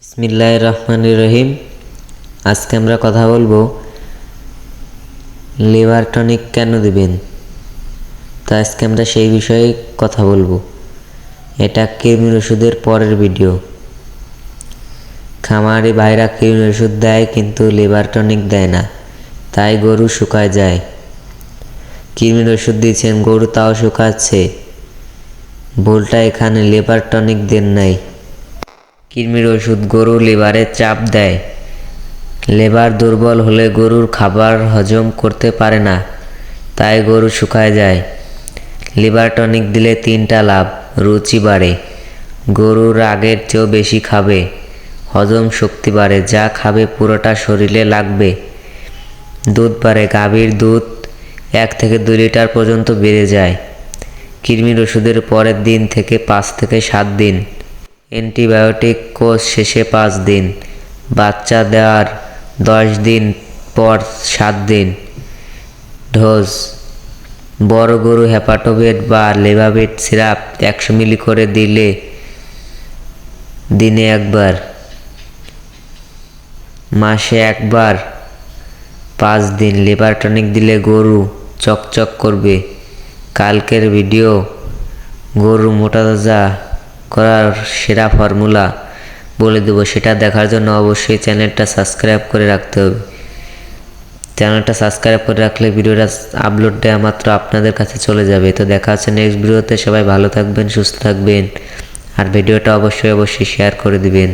বিসমিল্লাহির রহমানির রহিম। আজকে আমরা কথা বলবো লিভার টনিক কেন দিবেন। তো আজকে আমরা সেই বিষয়ে কথা বলবো। এটা কৃমির ওষুধের পরের ভিডিও। খামারি ভাইরা কৃমির ওষুধ দেয় কিন্তু লিভার টনিক দেয় না, তাই গরু শুকায় যায়। কৃমির ওষুধ দিয়েছেন গরু তাও শুকাচ্ছে, ভুলটা এখানে, লিভার টনিক দেন নাই। কৃমির ওষুধ গরু লিভারে চাপ দেয়। লিভার দুর্বল হলে গরুর খাবার হজম করতে পারে না, তাই গরু শুকায় যায়। লিভার টনিক দিলে 3টা লাভ: রুচি বাড়ে, গরুর আগের চেয়েও বেশি খাবে, হজম শক্তি বাড়ে, যা খাবে পুরোটা শরীরে লাগবে, দুধ বাড়ে, গাভীর দুধ 1 থেকে 2 লিটার পর্যন্ত বেড়ে যায়। কৃমির ওষুধের পরের দিন থেকে 5 থেকে 7 দিন, অ্যান্টিবায়োটিক কোর্স শেষে 5 দিন, বাচ্চা দেওয়ার 10 দিন পর 7 দিন ডোজ। বড় গরু হেপাটোভেট বা লেভাভেট সিরাপ 100 মিলি করে দিলে দিনে একবার, মাসে একবার 5 দিন। লিভার টনিক দিলে গরু চকচক করবে। কালকের ভিডিও গরু মোটাতাজা করার সেরা ফর্মুলা বলে দেব, সেটা দেখার জন্য অবশ্যই চ্যানেলটা সাবস্ক্রাইব করে রাখতে হবে। চ্যানেলটা সাবস্ক্রাইব করে রাখলে ভিডিওটা আপলোড দেওয়া মাত্র আপনাদের কাছে চলে যাবে। তো দেখা হচ্ছে নেক্সট ভিডিওতে। সবাই ভালো থাকবেন, সুস্থ থাকবেন, আর ভিডিওটা অবশ্যই শেয়ার করে দিবেন।